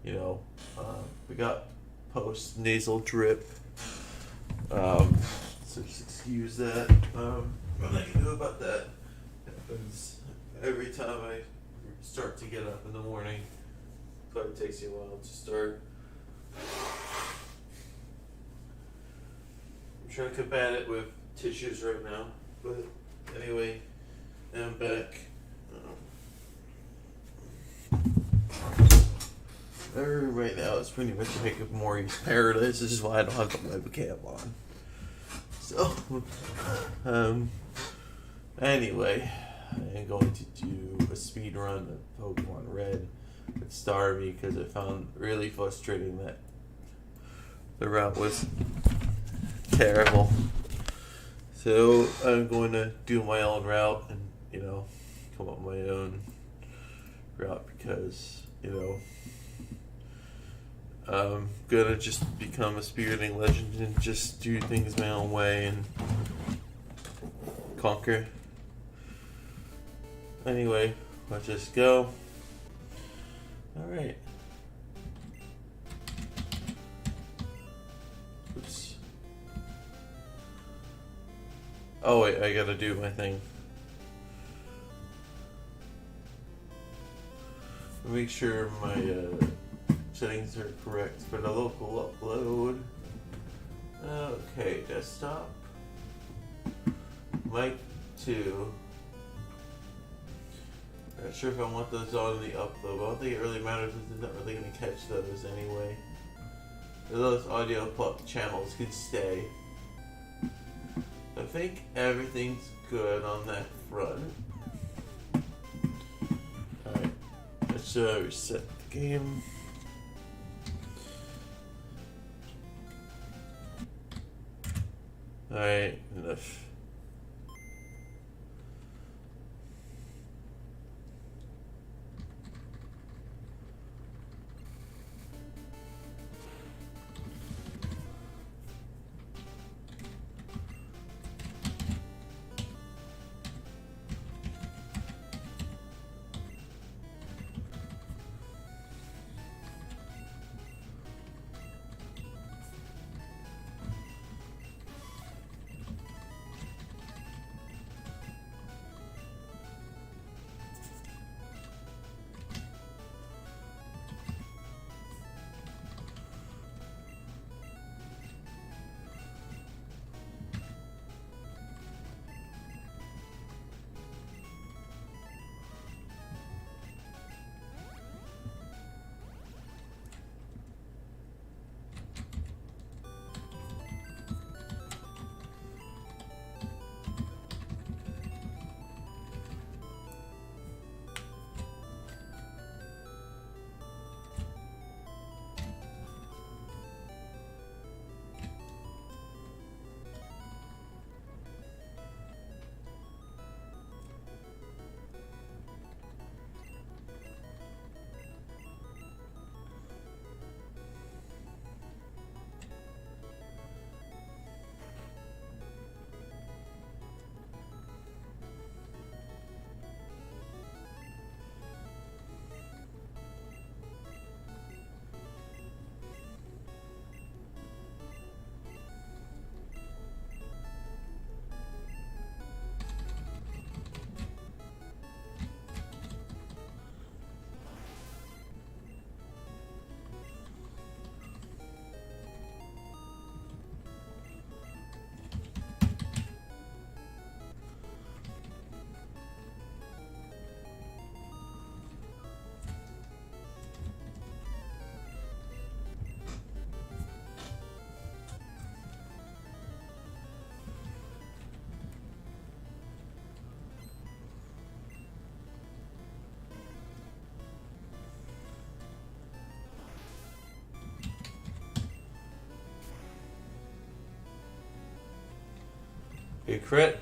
you know, we got post nasal drip. So just excuse that. Nothing I can do about that. It happens every time I start to get up in the morning. Probably takes you a while to start. I'm trying to combat it with tissues right now. But anyway, I'm back. Right now it's pretty much like a Maury's paradise. This is why I don't have the webcam on. So, anyway, I am going to do a speed run of Pokemon Red with Starmie because I found really frustrating that the route was terrible. So I'm going to do my own route and, come up with my own route because, I'm gonna just become a spiriting legend and just do things my own way and conquer. Anyway, let's just go. Alright. Oops. Oh wait, I gotta do my thing. Make sure my settings are correct for the local upload. Okay, desktop. Mic 2. Not sure if I want those on the upload, but I don't think it really matters because it's not really going to catch those anyway. Those audio channels can stay. I think everything's good on that front. Alright, let's reset the game. Alright, enough. A crit.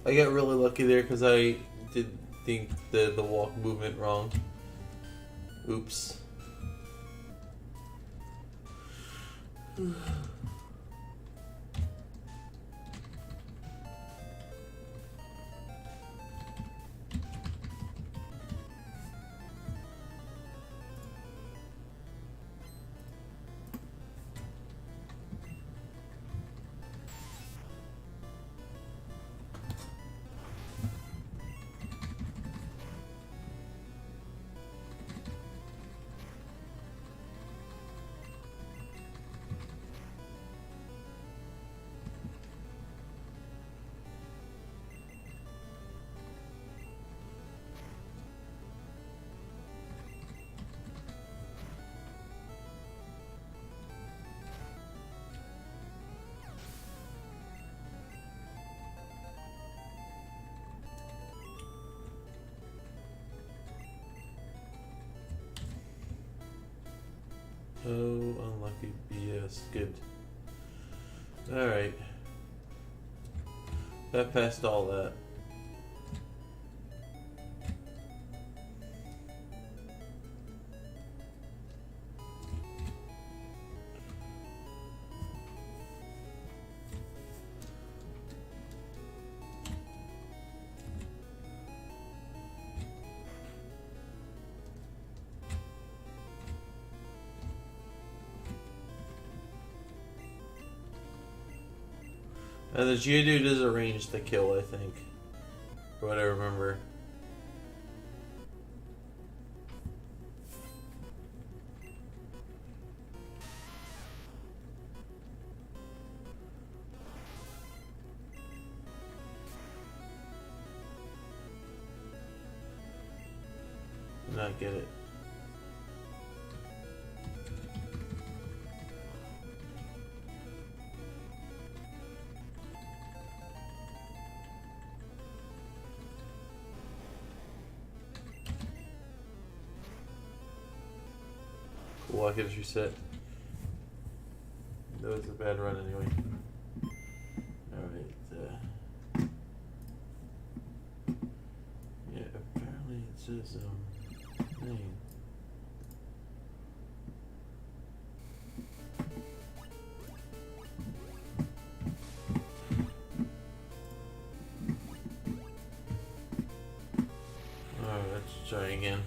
I got really lucky there because I did think the walk movement wrong. Oops. Oh, unlucky BS. Good. Alright. That passed all that. And the Geodude is arranged to kill, I think. From what I remember. Not get it. Cool, I get it reset. That was a bad run anyway. Alright, yeah, apparently it says, name. Alright, let's try again.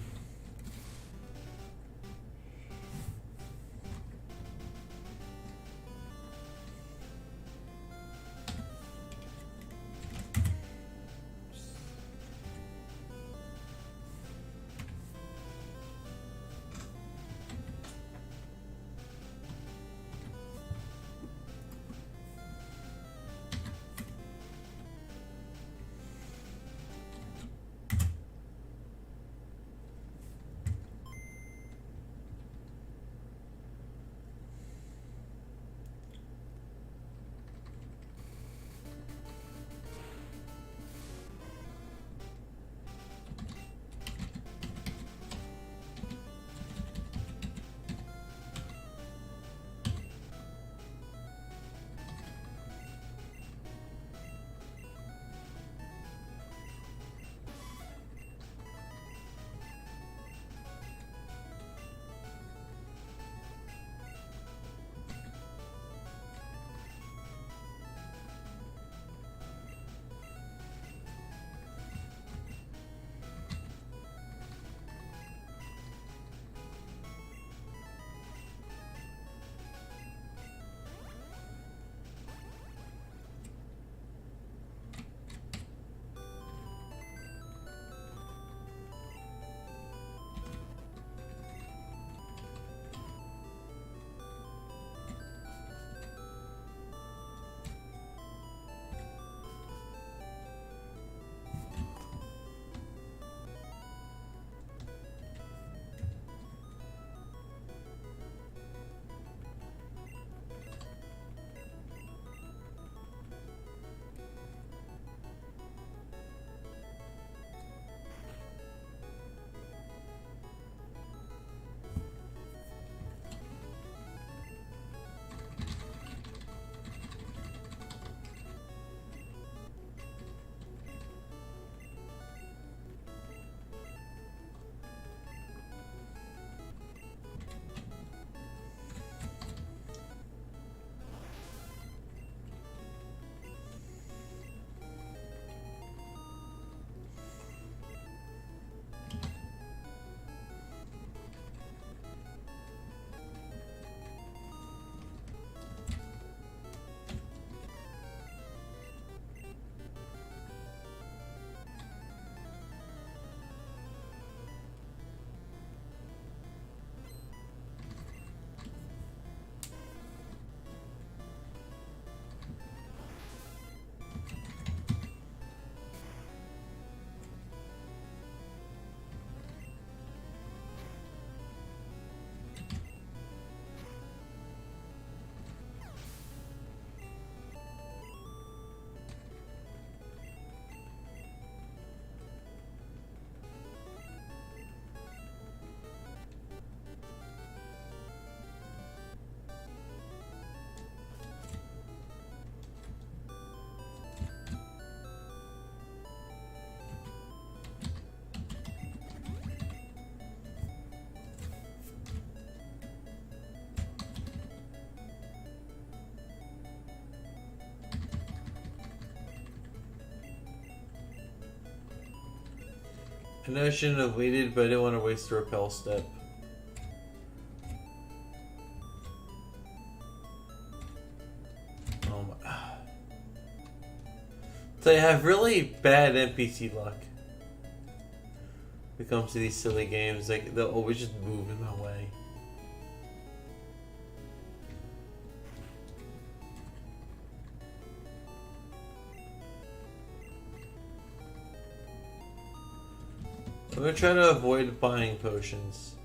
I know I shouldn't have waited, but I didn't want to waste the repel step. Oh my. So I have really bad NPC luck when it comes to these silly games. Like, they'll always just move in my way. I'm gonna try to avoid buying potions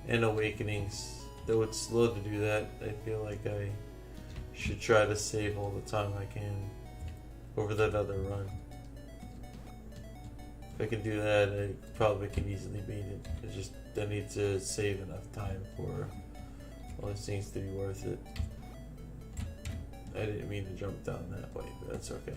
and awakenings. Though it's slow to do that, I feel like I should try to save all the time I can over that other run. If I can do that, I probably can easily beat it. I need to save enough time for all these things to be worth it. I didn't mean to jump down that way, but that's okay.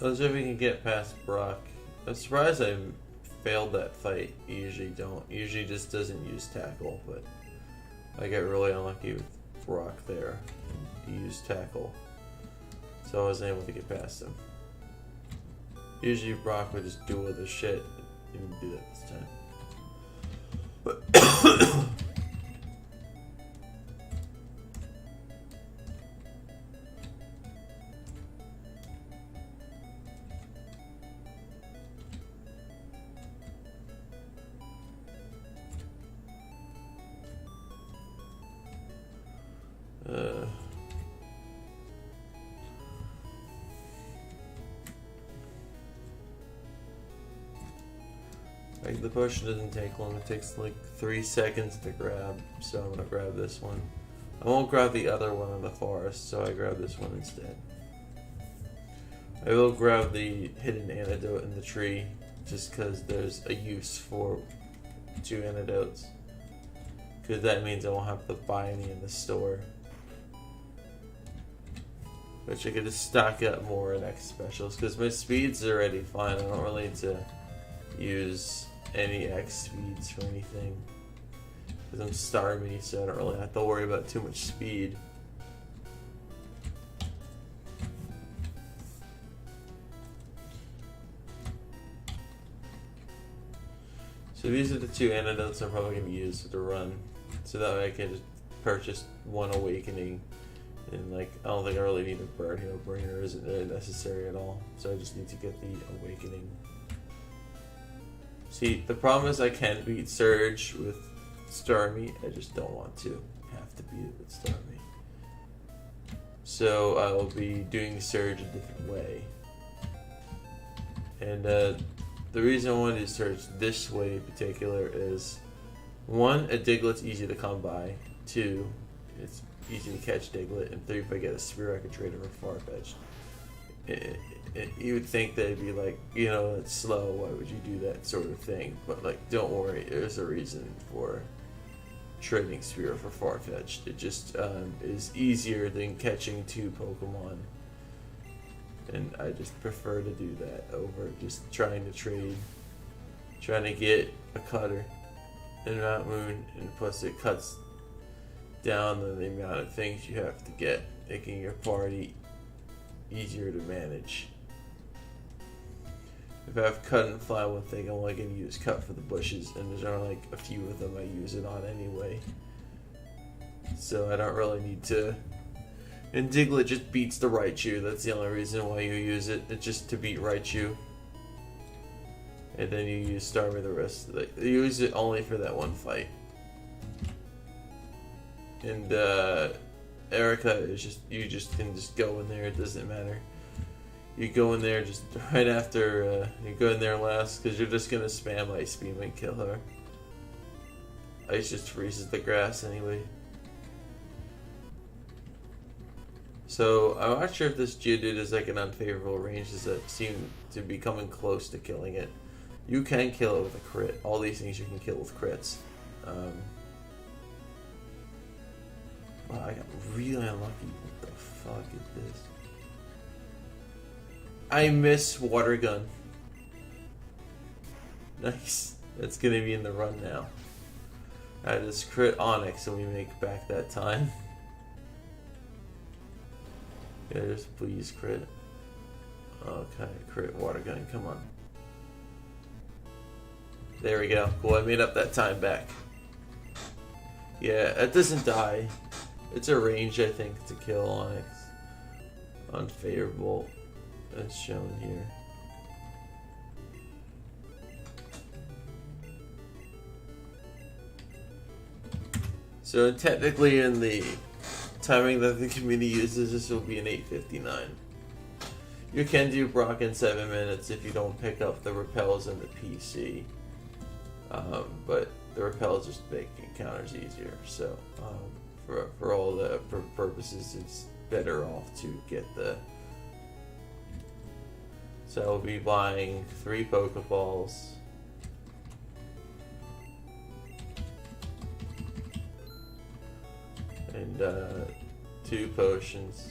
Let's see if we can get past Brock. I'm surprised I failed that fight. You usually don't. Usually just doesn't use tackle, but I got really unlucky with Brock there. He used tackle, so I wasn't able to get past him. Usually Brock would just do other shit. He didn't do that this time. Like, the potion doesn't take long. It takes like 3 seconds to grab, so I'm gonna grab this one. I won't grab the other one in the forest, so I grab this one instead. I will grab the hidden antidote in the tree, just because there's a use for 2 antidotes. Because that means I won't have to buy any in the store. Which I could just stock up more in X specials, because my speed's already fine. I don't really need to use any X speeds for anything. Because I'm Starmie, so I don't really have to worry about too much speed. So these are the 2 antidotes I'm probably going to use to run. So that way I can just purchase 1 awakening. And like, I don't think I really need a bird heal bringer, isn't really necessary at all. So I just need to get the awakening. See, the problem is I can beat Surge with Starmie. I just don't want to have to beat it with Starmie. So I will be doing Surge a different way. And the reason I wanted to Surge this way in particular is 1, a Diglett's easy to come by. 2, it's easy to catch Diglett. And 3, if I get a spear I can trade it for Farfetch'd. You would think that it'd be like, you know, it's slow, why would you do that sort of thing? But like, don't worry, there's a reason for trading Spear for Farfetch'd. It just is easier than catching 2 Pokemon. And I just prefer to do that over just trying to trade, trying to get a cutter in Mount Moon, and plus it cuts down the amount of things you have to get, making your party easier to manage. If I have cut and fly one thing, I'm only going to use cut for the bushes, and there's only like a few of them I use it on anyway. So I don't really need to. And Diglett just beats the Raichu. That's the only reason why you use it. It's just to beat Raichu. And then you use Starmie the rest of it. You use it only for that one fight. And Erica is just, you just can just go in there. It doesn't matter. You go in there just right after you go in there last, because you're just gonna spam Ice Beam and kill her. Ice just freezes the grass anyway. So I'm not sure if this Geodude is like an unfavorable range, as I seem to be coming close to killing it. You can kill it with a crit. All these things you can kill with crits. Wow, I got really unlucky. What the fuck is this? I miss Water Gun. Nice. That's gonna be in the run now. I just crit Onyx and we make back that time. Yeah, just please crit. Okay, crit Water Gun, come on. There we go. Cool, I made up that time back. Yeah, it doesn't die. It's a range, I think, to kill Onyx. Unfavorable, as shown here. So technically in the timing that the committee uses, this will be an 8:59. You can do Brock in 7 minutes if you don't pick up the repels and the PC. But the repels just make encounters easier. So for all the purposes, it's better off to get the... So I'll be buying 3 Pokeballs. And 2 potions.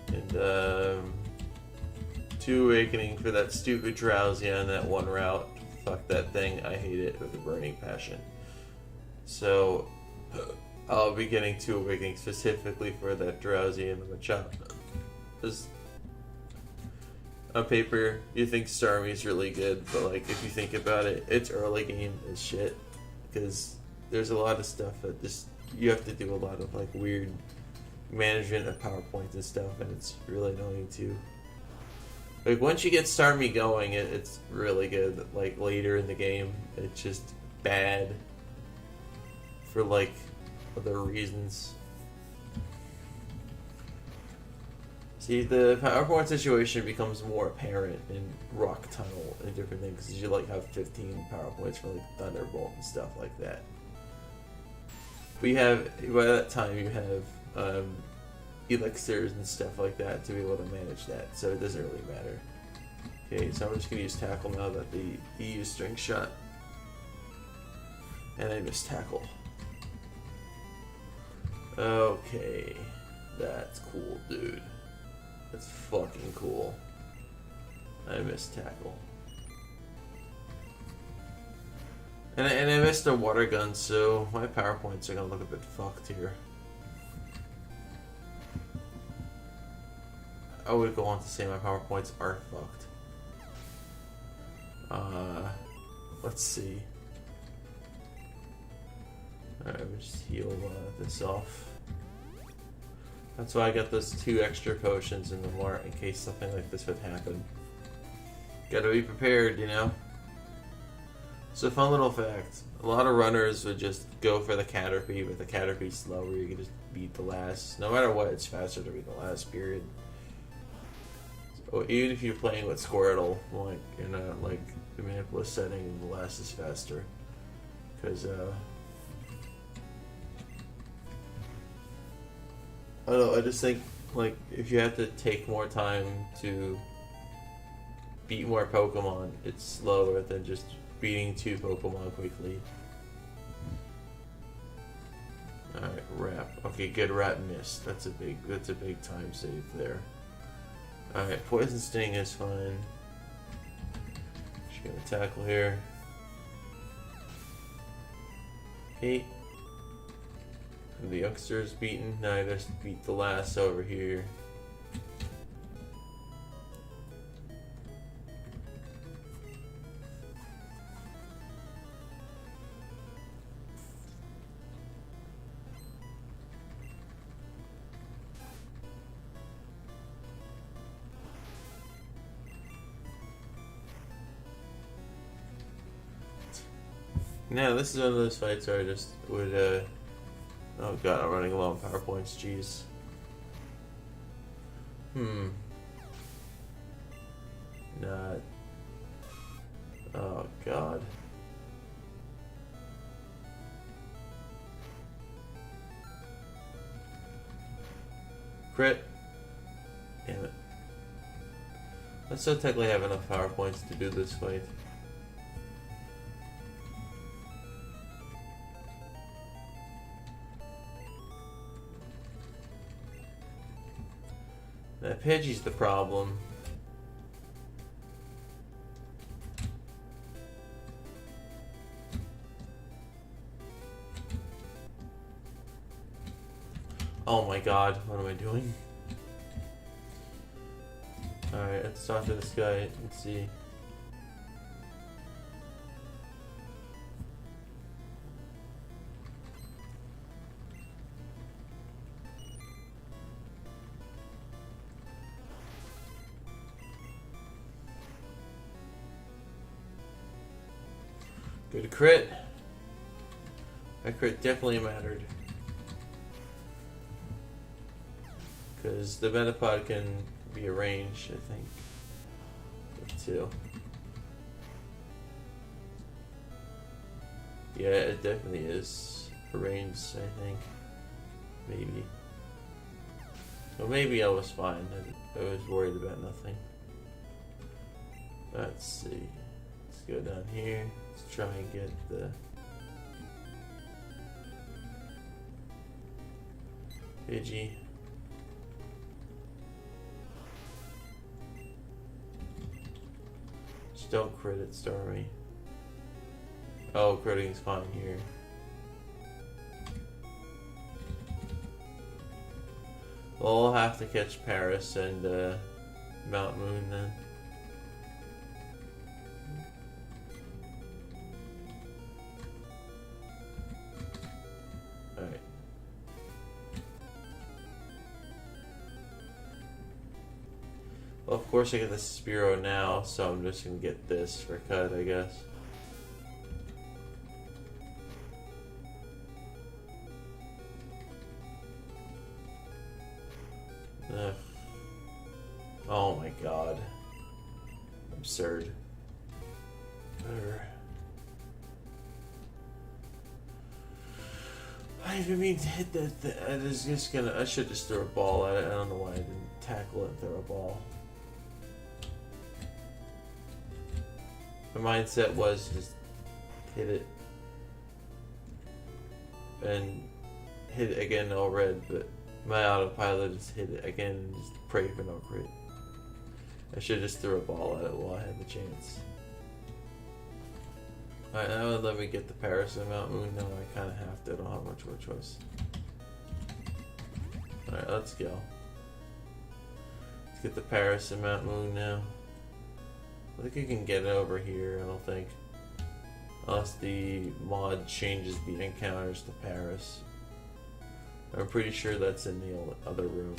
And 2 awakening for that stupid drowsy on that one route. Fuck that thing, I hate it with a burning passion. So I'll be getting 2 awakening specifically for that drowsy and the Machop. Just on paper, you think Starmie's really good, but like if you think about it, it's early game as shit. Because there's a lot of stuff that just you have to do a lot of like weird management of PowerPoints and stuff, and it's really annoying too. Like once you get Starmie going, it's really good. Like later in the game, it's just bad for like other reasons. See, the PowerPoint situation becomes more apparent in Rock Tunnel and different things, because you like have 15 PowerPoints for like Thunderbolt and stuff like that. We have, by that time, you have elixirs and stuff like that to be able to manage that, so it doesn't really matter. Okay, so I'm just going to use Tackle now that the used String Shot. And I missed Tackle. Okay, that's cool, dude. That's fucking cool. I missed Tackle. And I missed a Water Gun, so my PowerPoints are gonna look a bit fucked here. I would go on to say my PowerPoints are fucked. Let's see. Alright, let me just heal this off. That's why I got those 2 extra potions in the mart in case something like this would happen. Gotta be prepared, you know? So fun little fact, a lot of runners would just go for the Caterpie, but the Caterpie's slower, you can just beat the last. No matter what, it's faster to beat the last, period. So even if you're playing with Squirtle, like, you're not like the Manipulous setting, the last is faster. Because, I don't know, I just think, like, if you have to take more time to beat more Pokemon, it's slower than just beating 2 Pokemon quickly. Alright, Wrap. Okay, good, Wrap missed. That's a big time save there. Alright, Poison Sting is fine. Just gonna Tackle here. Okay. And the youngster's beaten. Now I just beat the last over here. Now this is one of those fights where I just would, oh god, I'm running low on PowerPoints, jeez. Not. Oh god. Crit. Damn it. I still technically have enough power points to do this fight. That Pidgey's the problem. Oh my god, what am I doing? Alright, let's talk to this guy and see. Good crit. That crit definitely mattered. Because the Metapod can be arranged, I think. With 2. Yeah, it definitely is arranged, I think. Maybe. Well, maybe I was fine. I was worried about nothing. Let's see. Let's go down here. Let's try and get the Pidgey. Just don't crit it, Starmie. Oh, critting's fine here. Well, I'll have to catch Paris and Mount Moon then. Alright. Well, of course I get the Spearow now, so I'm just gonna get this for cut, I guess. Ugh. Oh my god. Absurd. Whatever. I didn't mean to hit that thing. I should just throw a ball at it. I don't know why I didn't tackle it and throw a ball. My mindset was just hit it. And hit it again all red, but my autopilot just hit it again and just pray for no crit. I should just throw a ball at it while I had the chance. Alright, now let me get the Paris and Mount Moon. No, I kind of have to. I don't have much more choice. Alright, let's go. Let's get the Paris and Mount Moon now. I think you can get it over here, I don't think. Unless the mod changes the encounters to Paris. I'm pretty sure that's in the other room.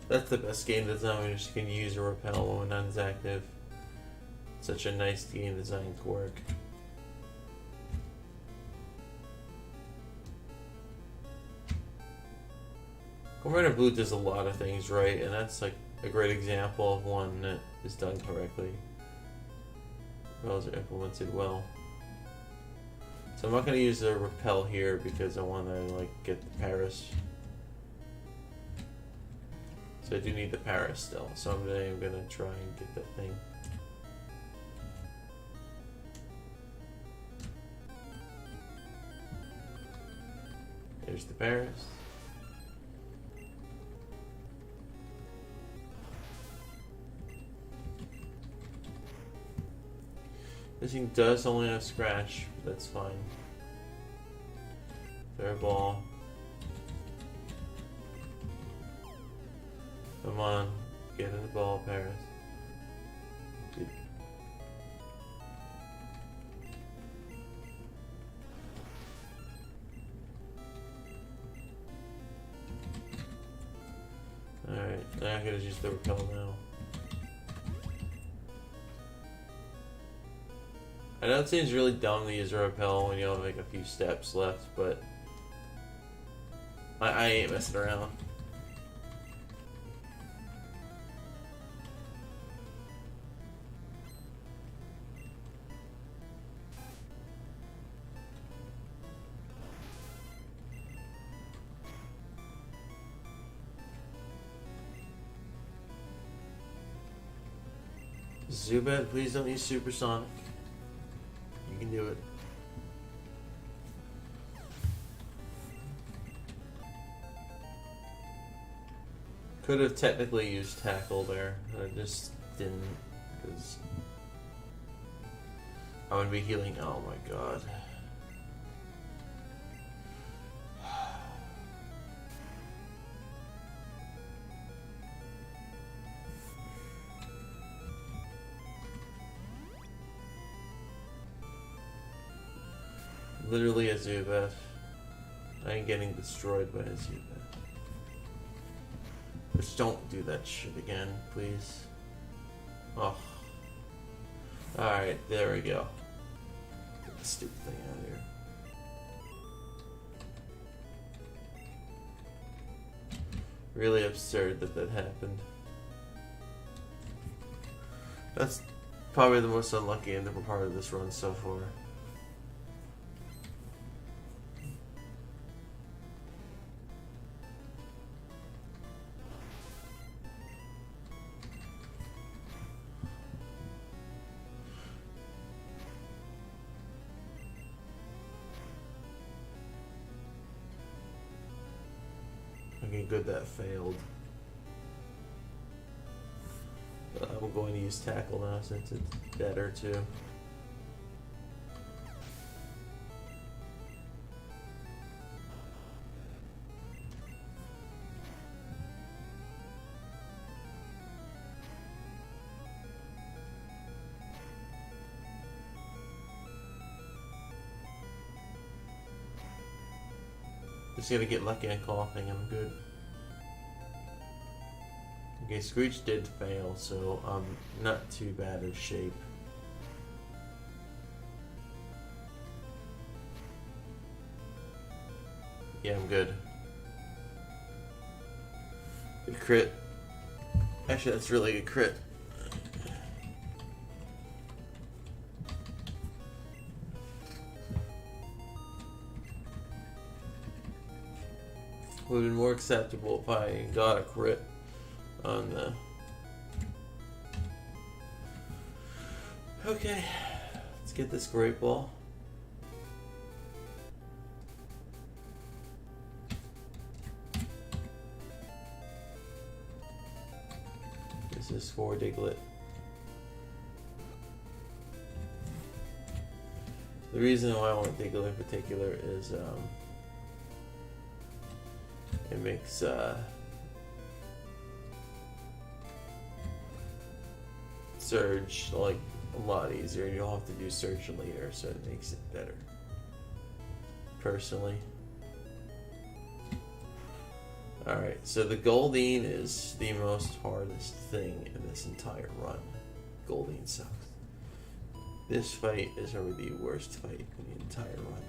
That's the best game design. You just can use a repel when none's active. Such a nice game design quirk. Commander Blue does a lot of things right, and that's like a great example of one that is done correctly. Repels are implemented well. So I'm not going to use the repel here because I want to like get the Paris. So I do need the Paris still, so I'm gonna try and get that thing. There's the Paris. This thing does only have scratch, but that's fine. Fair ball. Come on, get in the ball, Paris. Good. Alright, now I'm gonna use the repel now. I know it seems really dumb to use a repel when you only make a few steps left, but I ain't messing around. Zubat, please don't use Supersonic. You can do it. Could have technically used Tackle there, but I just didn't, because I'm gonna be healing. Oh my god. Literally a Zubat. I ain't getting destroyed by a Zubat. Just don't do that shit again, please. Oh. Alright, there we go. Get the stupid thing out of here. Really absurd that that happened. That's probably the most unlucky end of a part of this run so far. Okay, good, that failed. But I'm going to use Tackle now since it's better too. Just gonna get lucky on coughing and I'm good. Okay, Screech did fail, so I'm not too bad of shape. Yeah, I'm good. Good crit. Actually, that's really good crit. Would have been more acceptable if I got a crit on the... Okay, let's get this Great Ball. This is for Diglett. The reason why I want Diglett in particular is it makes Surge like a lot easier. You don't have to do Surge later, so it makes it better. Personally. Alright, so the Goldeen is the most hardest thing in this entire run. Goldeen sucks. This fight is probably the worst fight in the entire run.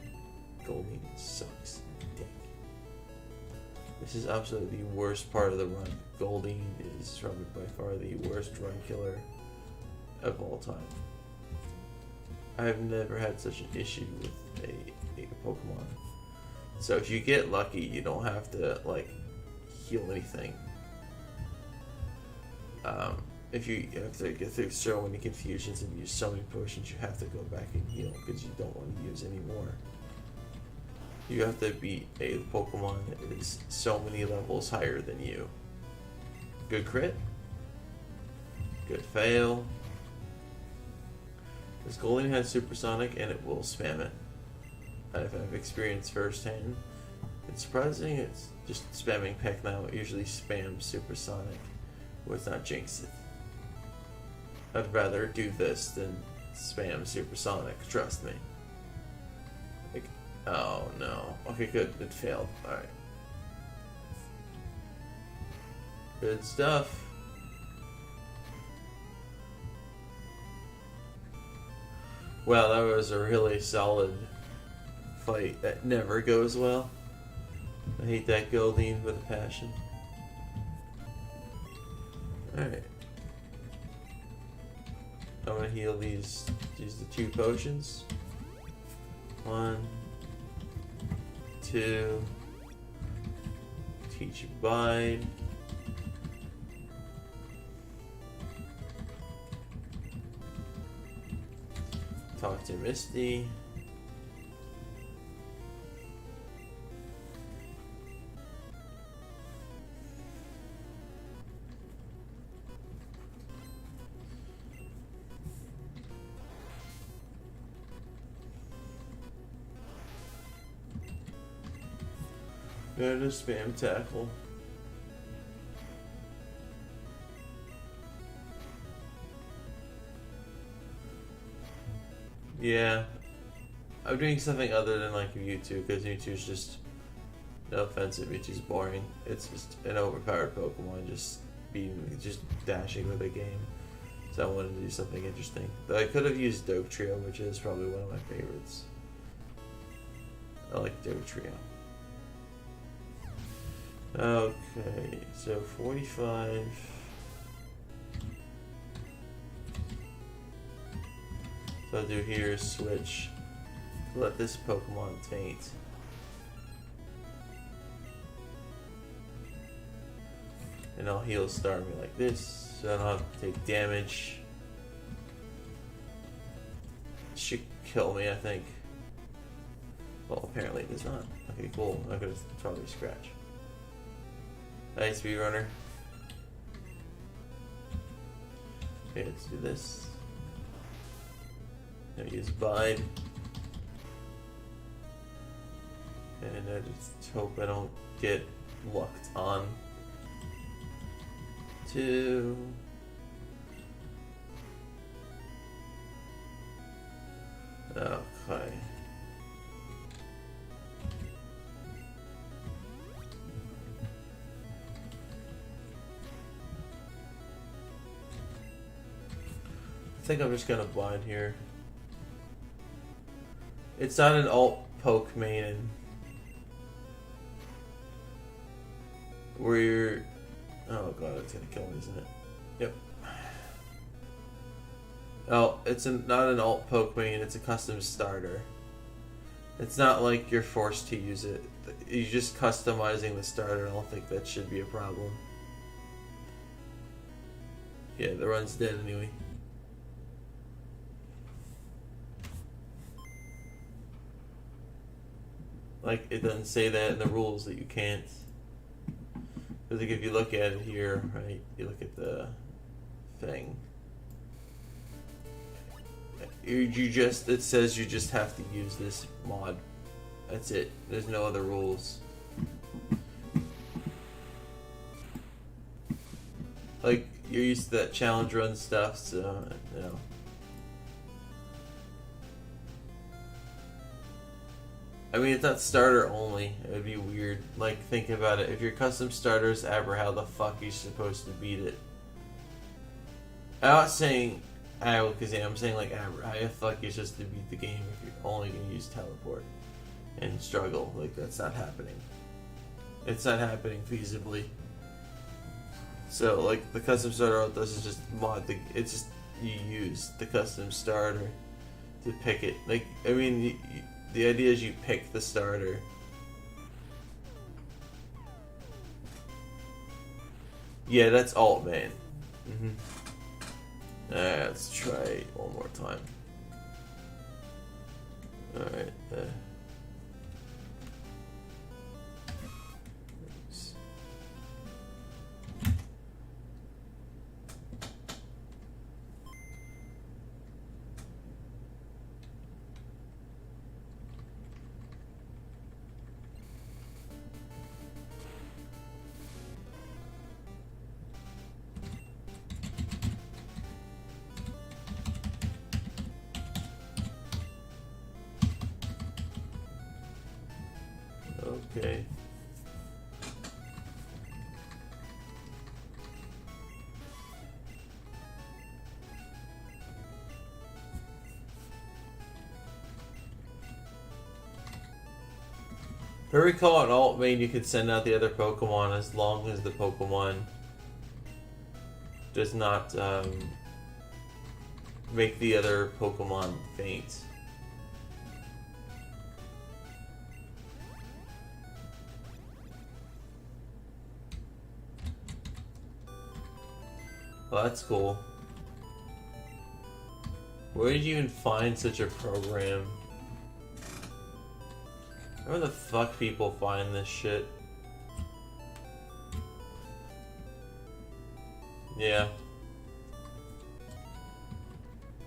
Goldeen sucks dick. This is absolutely the worst part of the run. Goldeen is probably by far the worst run killer of all time. I've never had such an issue with a Pokemon. So if you get lucky, you don't have to like heal anything. If you have to get through so many confusions and use so many potions, you have to go back and heal because you don't want to use any more. You have to beat a Pokemon that is so many levels higher than you. Good crit. Good fail. This Goldeen has Supersonic and it will spam it. I've experienced firsthand. It's surprising it's just spamming Peck now. It usually spams Supersonic. Let's not jinx it. I'd rather do this than spam Supersonic, trust me. Like, oh no. Okay, good. It failed. Alright. Good stuff. Wow, that was a really solid fight that never goes well. I hate that Goldeen with a passion. Alright. I'm gonna heal these. Use the 2 potions. 1, 2. Teach Abide. Talk to Misty. Go to spam tackle. Yeah, I'm doing something other than like Mewtwo, because Mewtwo's just, no offense, Mewtwo's boring. It's just an overpowered Pokemon, just dashing with a game. So I wanted to do something interesting. Though I could have used Trio, which is probably one of my favorites. I like Trio. Okay, so 45. So I'll do here is switch. Let this Pokemon faint. And I'll heal Starmie like this, so I don't have to take damage. Should kill me, I think. Well, apparently it does not. Okay, cool. I'm gonna probably scratch. Nice speedrunner. Okay, let's do this. Now use Bide. And I just hope I don't get locked on. 2. Okay. I think I'm just gonna blind here. It's not an alt poke main where you're. Oh god, it's gonna kill me, isn't it? Yep. Oh, it's not an alt poke main, it's a custom starter. It's not like you're forced to use it. You're just customizing the starter. I don't think that should be a problem. Yeah, the run's dead anyway. Like, it doesn't say that in the rules that you can't. Because like, if you look at it here, right, you look at the thing. It says you just have to use this mod. That's it. There's no other rules. Like, you're used to that challenge run stuff, so, you know. I mean, it's not starter only. It would be weird. Like, think about it. If your custom starter is Aber, how the fuck are you supposed to beat it? I'm not saying Alakazam, I'm saying like Aber. How the fuck are you supposed to beat the game if you're only going to use Teleport and struggle? Like, that's not happening. It's not happening feasibly. So, like, the custom starter all it does is just mod the. It's just you use the custom starter to pick it. Like, I mean, the idea is you pick the starter. Yeah, that's alt main. Alright, let's try it one more time. Alright, okay. I recall in alt main you could send out the other Pokemon as long as the Pokemon does not make the other Pokemon faint. Well, that's cool. Where did you even find such a program? Where the fuck people find this shit? Yeah.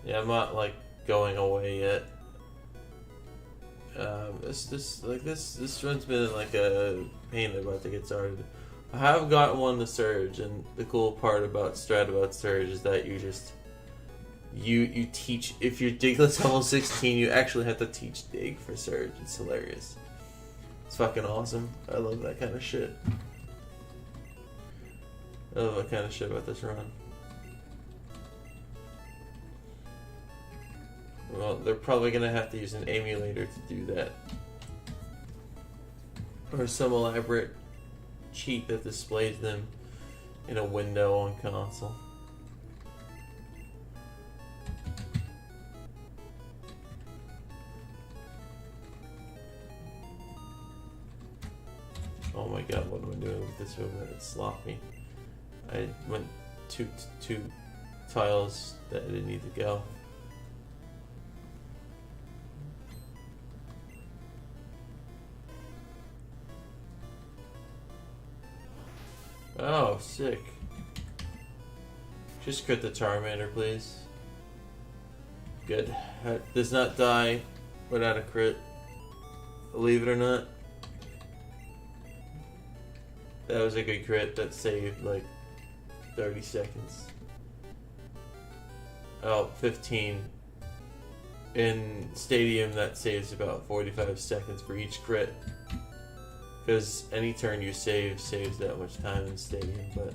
Yeah, I'm not like going away yet. This run's been like a pain about to get started. I have gotten one to Surge, and the cool part about Strat about Surge is that you just you teach. If you're Diglett level 16, you actually have to teach Dig for Surge. It's hilarious. It's fucking awesome. I love that kind of shit. I love that kind of shit about this run. Well, they're probably gonna have to use an emulator to do that. Or some elaborate cheat that displays them in a window on console. Oh my god, what am I doing with this movement? It's sloppy. I went two tiles that I didn't need to go. Oh, sick. Just crit the Charmander, please. Good. Does not die without a crit. Believe it or not. That was a good crit. That saved like 30 seconds. Oh, 15. In Stadium, that saves about 45 seconds for each crit. Because any turn you save saves that much time in Stadium, but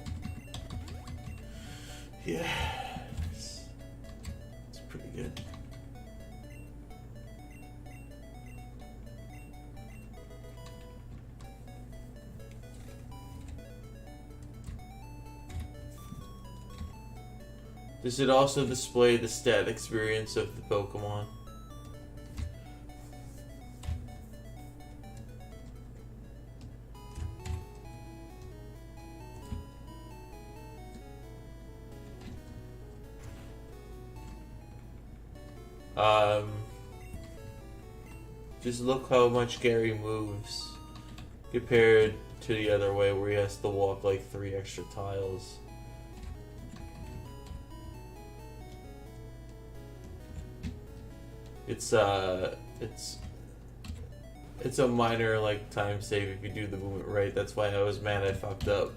yeah, it's pretty good. Does it also display the stat experience of the Pokemon? Just look how much Gary moves compared to the other way where he has to walk like 3 extra tiles. It's a minor like time save if you do the movement right. That's why I was mad I fucked up.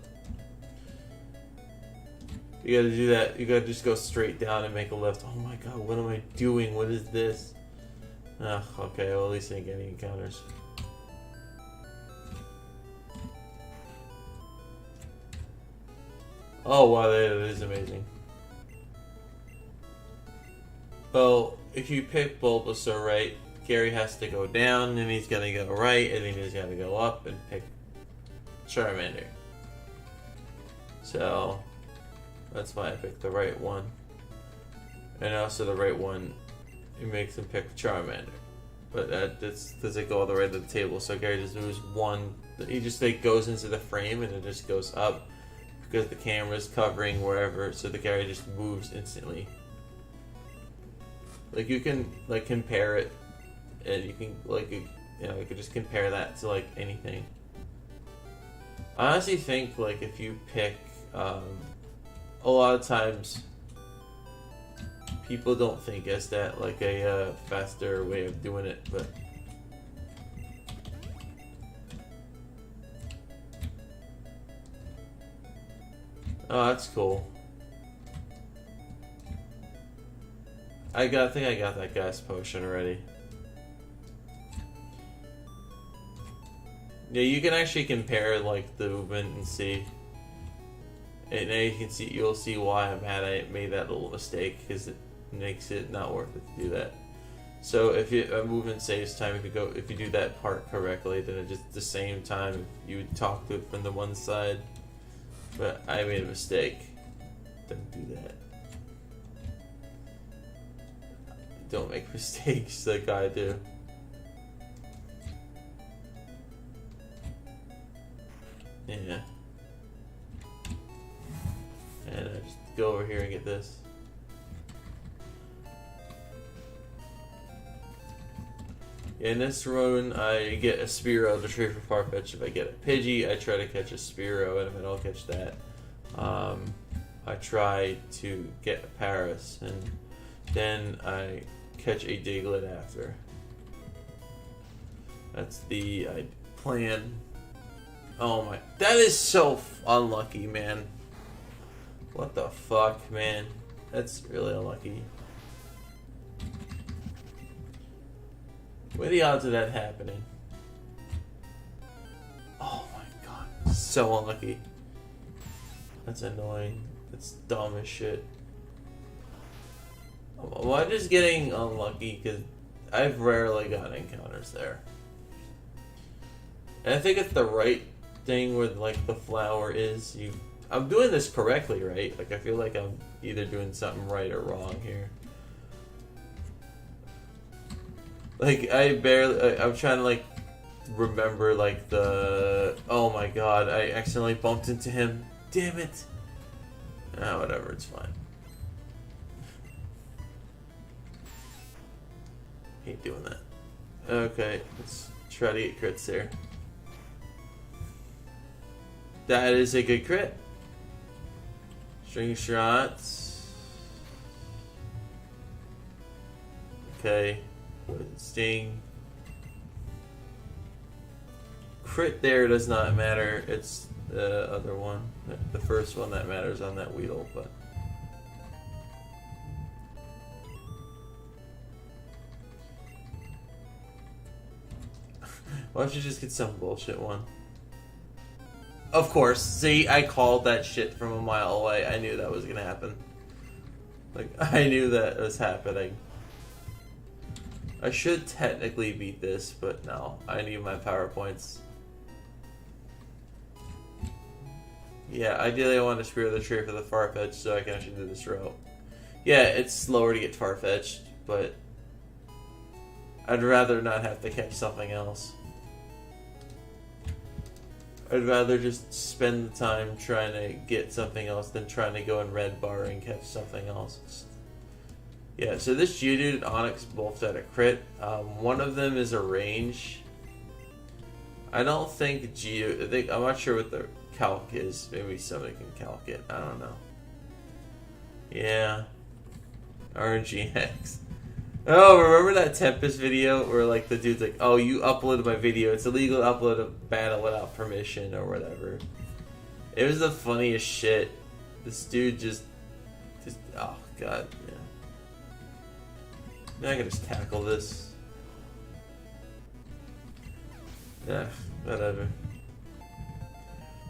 You gotta do that. You gotta just go straight down and make a left. Oh my god, what am I doing? What is this? Ugh, okay, well at least I didn't get any encounters. Oh wow, that is amazing. Well, if you pick Bulbasaur right, Gary has to go down, and he's gonna go right, and then he's gonna go up and pick Charmander. So that's why I picked the right one. And also the right one, it makes him pick Charmander. But that doesn't go all the way to the table, so Gary just moves one. He just like goes into the frame and it just goes up because the camera's covering wherever, so the Gary just moves instantly. Like you can like compare it, and you can like you could just compare that to like anything. I honestly think like if you pick, a lot of times people don't think as that like a faster way of doing it, but oh, that's cool. I think I got that gas potion already. Yeah, you can actually compare like the movement and see. And now you'll see why I'm mad I made that little mistake, because it makes it not worth it to do that. So if you movement saves time, if you do that part correctly, then at just the same time you would talk to it from the one side. But I made a mistake. Don't do that. Don't make mistakes like I do. Yeah. And I just go over here and get this. In this run, I get a Spearow to trade for Farfetch. If I get a Pidgey, I try to catch a Spearow, and if I don't catch that, I try to get a Paris, and then I catch a Diglett after. That's the plan. Oh my, that is so unlucky, man. What the fuck, man? That's really unlucky. What are the odds of that happening? Oh my god, so unlucky. That's annoying. That's dumb as shit. Well, I'm just getting unlucky because I've rarely gotten encounters there. And I think it's the right thing where like the flower is. I'm doing this correctly, right? Like I feel like I'm either doing something right or wrong here. Like I'm trying to like remember like the, oh my god, I accidentally bumped into him. Damn it. Ah, whatever, it's fine. Hate doing that. Okay, let's try to get crits here. That is a good crit. String shots. Okay. Sting. Crit there does not matter. It's the other one. The first one that matters on that Weedle, but. Why don't you just get some bullshit one? Of course. See, I called that shit from a mile away. I knew that was gonna happen. Like, I knew that was happening. I should technically beat this, but no. I need my power points. Yeah, ideally I want to Spear the Tree for the Farfetch so I can actually do this route. Yeah, it's slower to get Farfetched, but I'd rather not have to catch something else. I'd rather just spend the time trying to get something else than trying to go in Red Bar and catch something else. Yeah, so this Geodude and Onix both had a crit. One of them is a range. I don't think I'm not sure what the calc is. Maybe somebody can calc it. I don't know. Yeah. RNGX. Oh, remember that Tempest video where like the dude's like, oh, you uploaded my video. It's illegal to upload a battle without permission or whatever. It was the funniest shit. This dude just oh god, yeah. Now I can just tackle this. Yeah, whatever.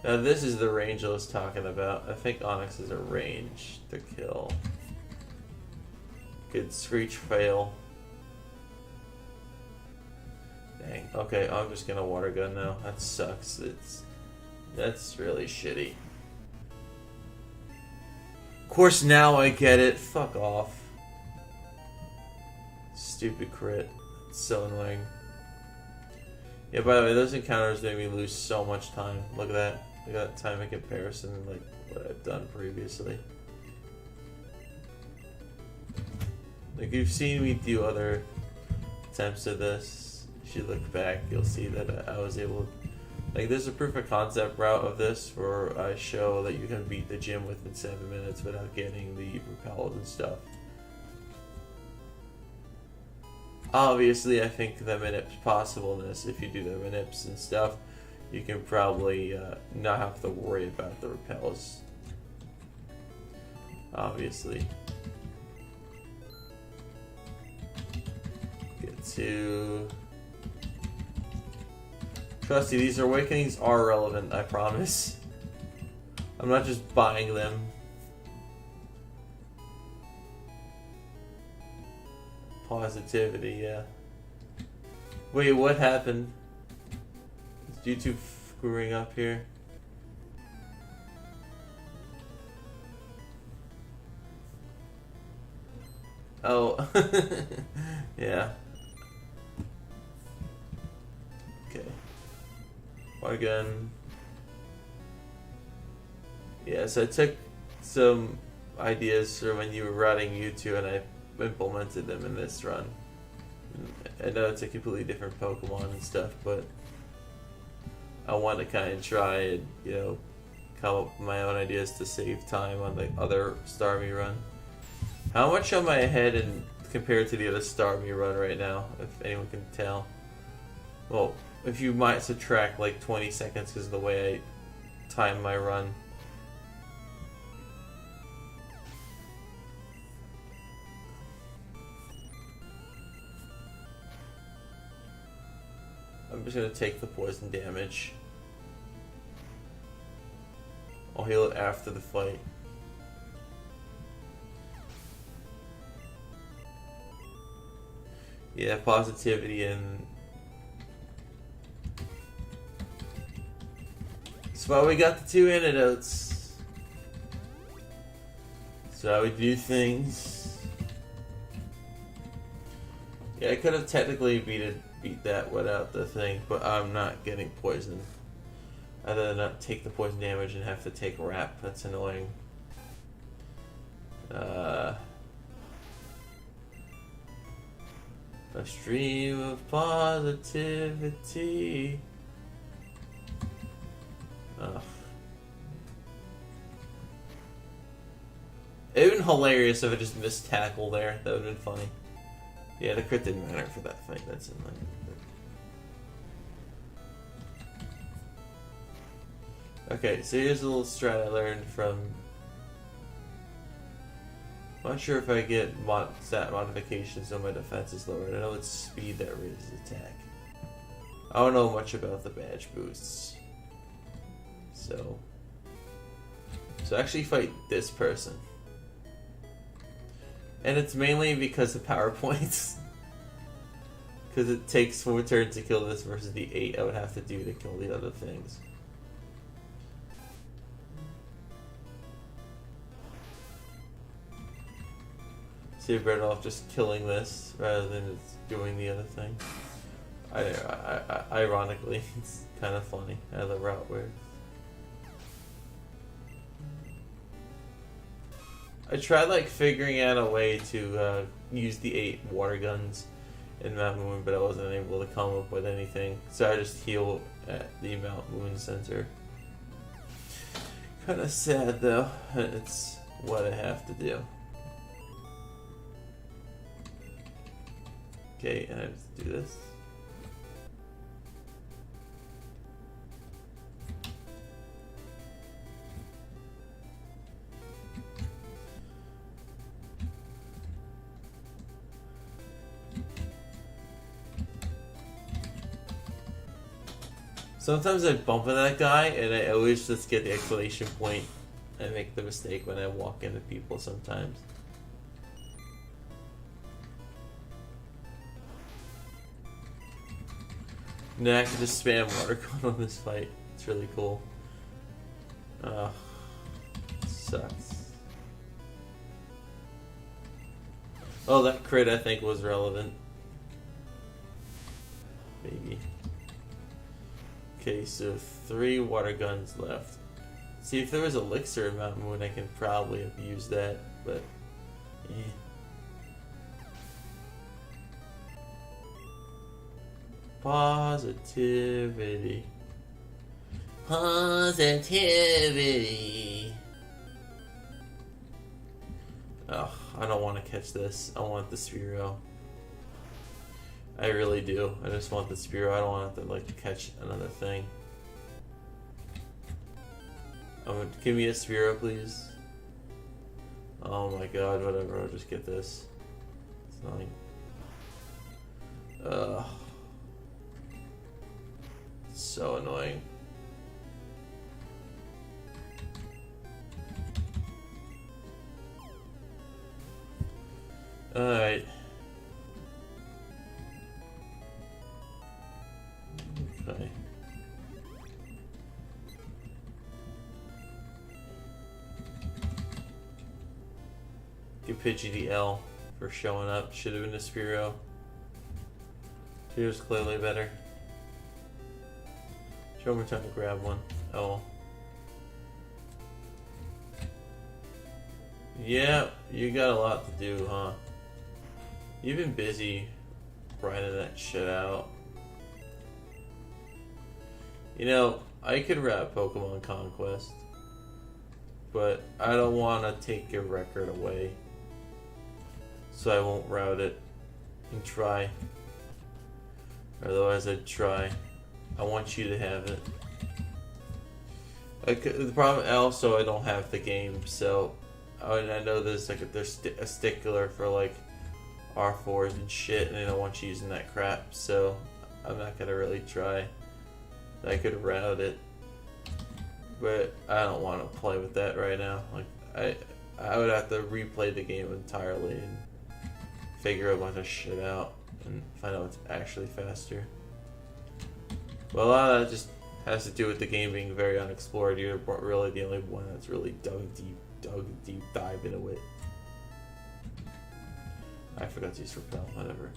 Now this is the range I was talking about. I think Onix is a range to kill. Good Screech fail. Dang. Okay, I'm just gonna Water Gun now. That sucks. That's really shitty. Of course now I get it. Fuck off. Stupid crit. It's so annoying. Yeah, by the way, those encounters made me lose so much time. Look at that. Look at that time in comparison to like what I've done previously. Like, you've seen me do other attempts of this. If you look back, you'll see that I was able to... Like, there's a proof of concept route of this where I show that you can beat the gym within 7 minutes without getting the repels and stuff. Obviously, I think the Minips possibleness, if you do the Minips and stuff, you can probably not have to worry about the repels. Obviously. Get to... Trust me, these awakenings are relevant, I promise. I'm not just buying them. positivity, yeah. Wait, what happened? Is YouTube screwing up here? Oh, yeah. Okay. Again. Yeah, so I took some ideas from when you were writing YouTube and I implemented them in this run. I know it's a completely different Pokemon and stuff, but I want to kind of try and, you know, come up with my own ideas to save time on the other Starmie run. How much am I ahead in compared to the other Starmie run right now, if anyone can tell? Well, if you might subtract like 20 seconds because of the way I time my run. I'm just going to take the poison damage. I'll heal it after the fight. Yeah, positivity and... That's why we got the 2 antidotes. So how we do things. Yeah, I could have technically beat that without the thing, but I'm not getting poisoned. I'd rather not take the poison damage and have to take rap. That's annoying. A stream of positivity. Ugh. It would have been hilarious if I just missed tackle there. That would have been funny. Yeah, the crit didn't matter for that fight. That's annoying. Okay, so here's a little strat I learned from... I'm not sure if I get stat modifications on my defense is lowered. I know it's speed that raises attack. I don't know much about the badge boosts. So actually fight this person. And it's mainly because of power points. Because it takes 4 turns to kill this versus the 8 I would have to do to kill the other things. So you're better off just killing this rather than doing the other thing. Ironically, it's kind of funny how the route works. I tried like figuring out a way to use the 8 water guns in Mount Moon, but I wasn't able to come up with anything. So I just heal at the Mount Moon Center. Kind of sad though. It's what I have to do. Okay, and I just do this. Sometimes I bump into that guy and I always just get the exclamation point. I make the mistake when I walk into people sometimes. Now I can just spam water gun on this fight. It's really cool. Sucks. Oh, that crit I think was relevant. Maybe. Okay, so 3 water guns left. See, if there was elixir in Mount Moon, I can probably have used that, but eh. Positivity. Positivity. Ugh, I don't want to catch this. I want the Spearow. I really do. I just want the Spearow. I don't want to like catch another thing. Give me a Spearow, please. Oh my god, whatever. I'll just get this. It's annoying. Ugh. So annoying. Alright. Give Pidgey the L for showing up. Should have been a Spearow. She was clearly better. Show me trying to grab one. Oh. Yeah, you got a lot to do, huh? You've been busy grinding that shit out. You know, I could rap Pokemon Conquest, but I don't want to take your record away, so I won't route it and try. Otherwise, I'd try. I want you to have it. The problem, also, I don't have the game, so I know there's like a stickler for like R4s and shit, and they don't want you using that crap, so I'm not gonna really try. I could route it, but I don't want to play with that right now. Like I would have to replay the game entirely and figure a bunch of shit out and find out what's actually faster. But a lot of that just has to do with the game being very unexplored. You're really the only one that's really dug deep dive into it. I forgot to use Repel, whatever.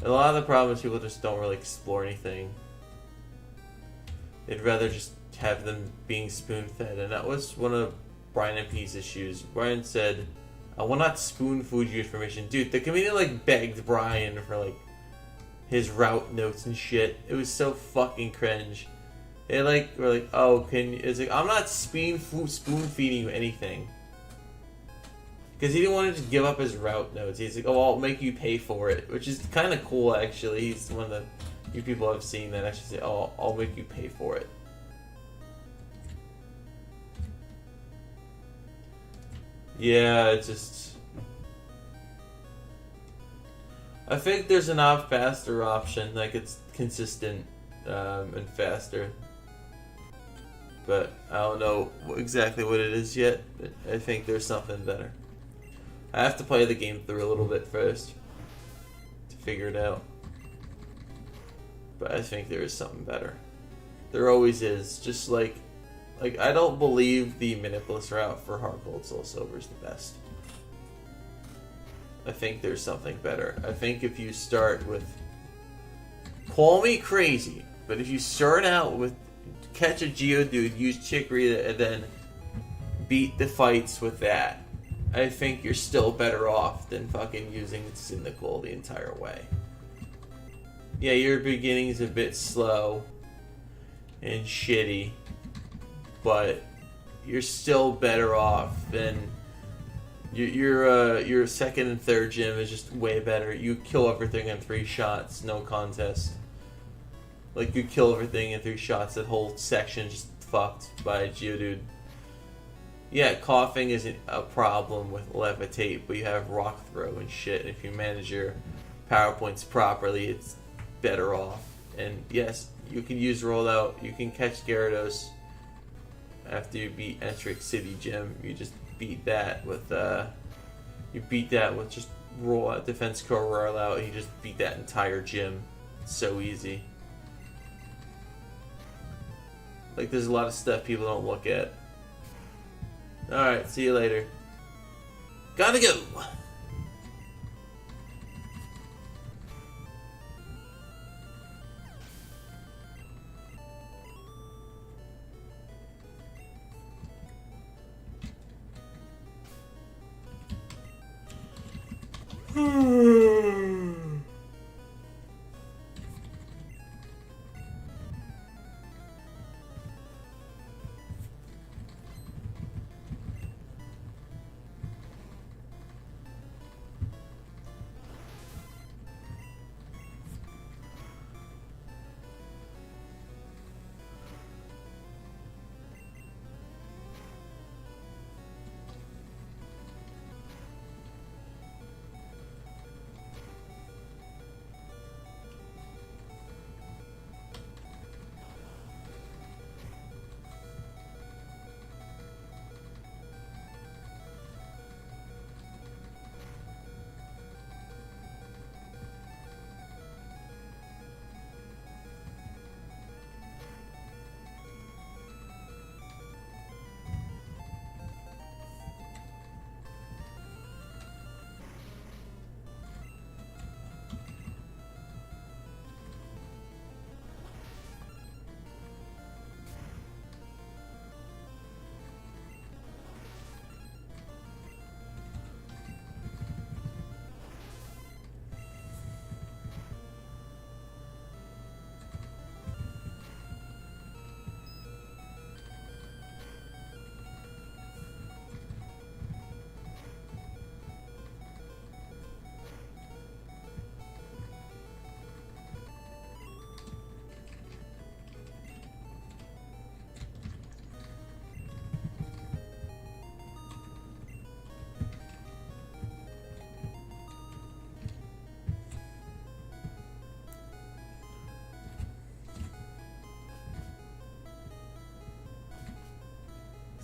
A lot of the problem is people just don't really explore anything. They'd rather just have them being spoon-fed, and that was one of Brian and P's issues. Brian said, I will not spoon-food you information. Dude, the community like begged Brian for like his route notes and shit. It was so fucking cringe. They like were like, oh, it's like, I'm not spoon-feeding you anything. Because he didn't want to just give up his route notes. He's like, oh, I'll make you pay for it. Which is kind of cool, actually. He's one of the few people I've seen that actually say, oh, I'll make you pay for it. Yeah, it's just... I think there's an faster option. Like, it's consistent and faster. But I don't know exactly what it is yet. But I think there's something better. I have to play the game through a little bit first to figure it out. But I think there is something better. There always is. Just like I don't believe the Manipulus route for Heart Gold Soul Silver is the best. I think there's something better. I think if you start with, call me crazy, but if you start out with catch a Geodude, use Chikorita, and then beat the fights with that, I think you're still better off than fucking using Cyndaquil the entire way. Yeah, your beginning's a bit slow and shitty, but you're still better off than your second and third gym is just way better. You kill everything in 3 shots, no contest. Like, you kill everything in 3 shots. That whole section just fucked by Geodude. Yeah, coughing isn't a problem with Levitate, but you have Rock Throw and shit. If you manage your power points properly, it's better off. And yes, you can use Rollout. You can catch Gyarados after you beat Entric City Gym. You just beat that with just Rollout, Defense Core Rollout. You just beat that entire gym. It's so easy. Like, there's a lot of stuff people don't look at. Alright, see you later. Gotta go!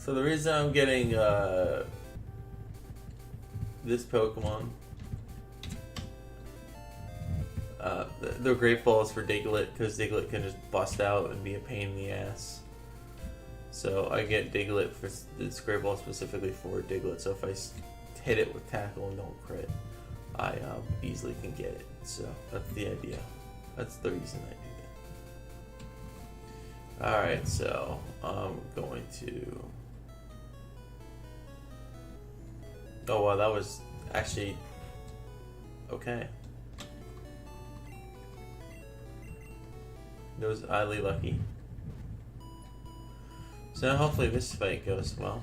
So the reason I'm getting this Pokemon, the Great Ball is for Diglett, because Diglett can just bust out and be a pain in the ass. So I get Diglett for this Great Ball specifically for Diglett. So if I hit it with Tackle and don't crit, I easily can get it. So that's the idea. That's the reason I do that. Alright, so I'm going to... Oh wow, that was actually okay. It was oddly lucky. So hopefully this fight goes well.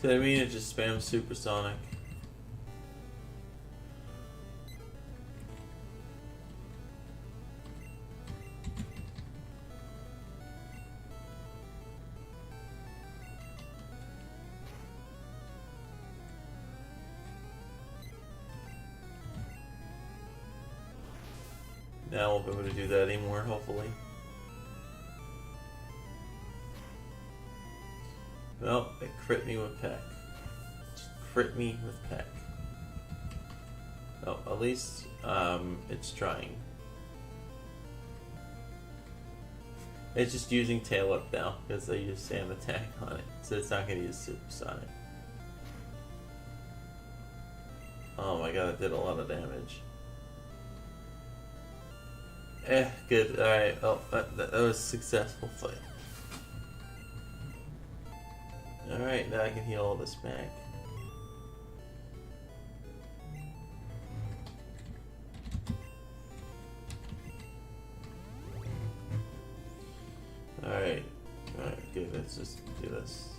So I mean it just spams Supersonic. Now we'll be able to do that anymore, hopefully. Well, it crit me with Peck. Crit me with Peck. Oh, at least it's trying. It's just using Tail Up now because I used Sand Attack on it, so it's not going to use Supersonic. Oh my god, it did a lot of damage. Good. Alright, well, that was a successful fight. Alright, now I can heal all this back. Alright, good, let's just do this.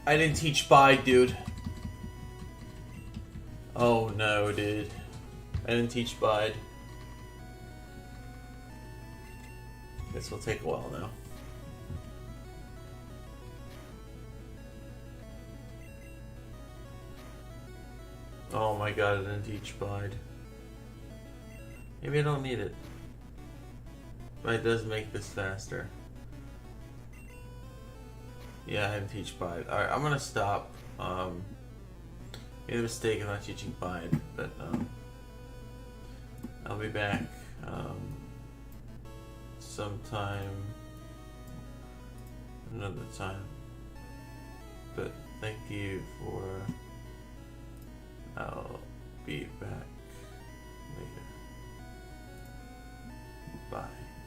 I didn't teach Bide, dude. Oh no, dude. I didn't teach Bide. This will take a while now. Oh my god, I didn't teach Bide. Maybe I don't need it. But it does make this faster. Yeah, I didn't teach Bide. Alright, I'm gonna stop. Made a mistake of not teaching Bide, but I'll be back sometime another time. But thank you for. I'll be back later. Bye.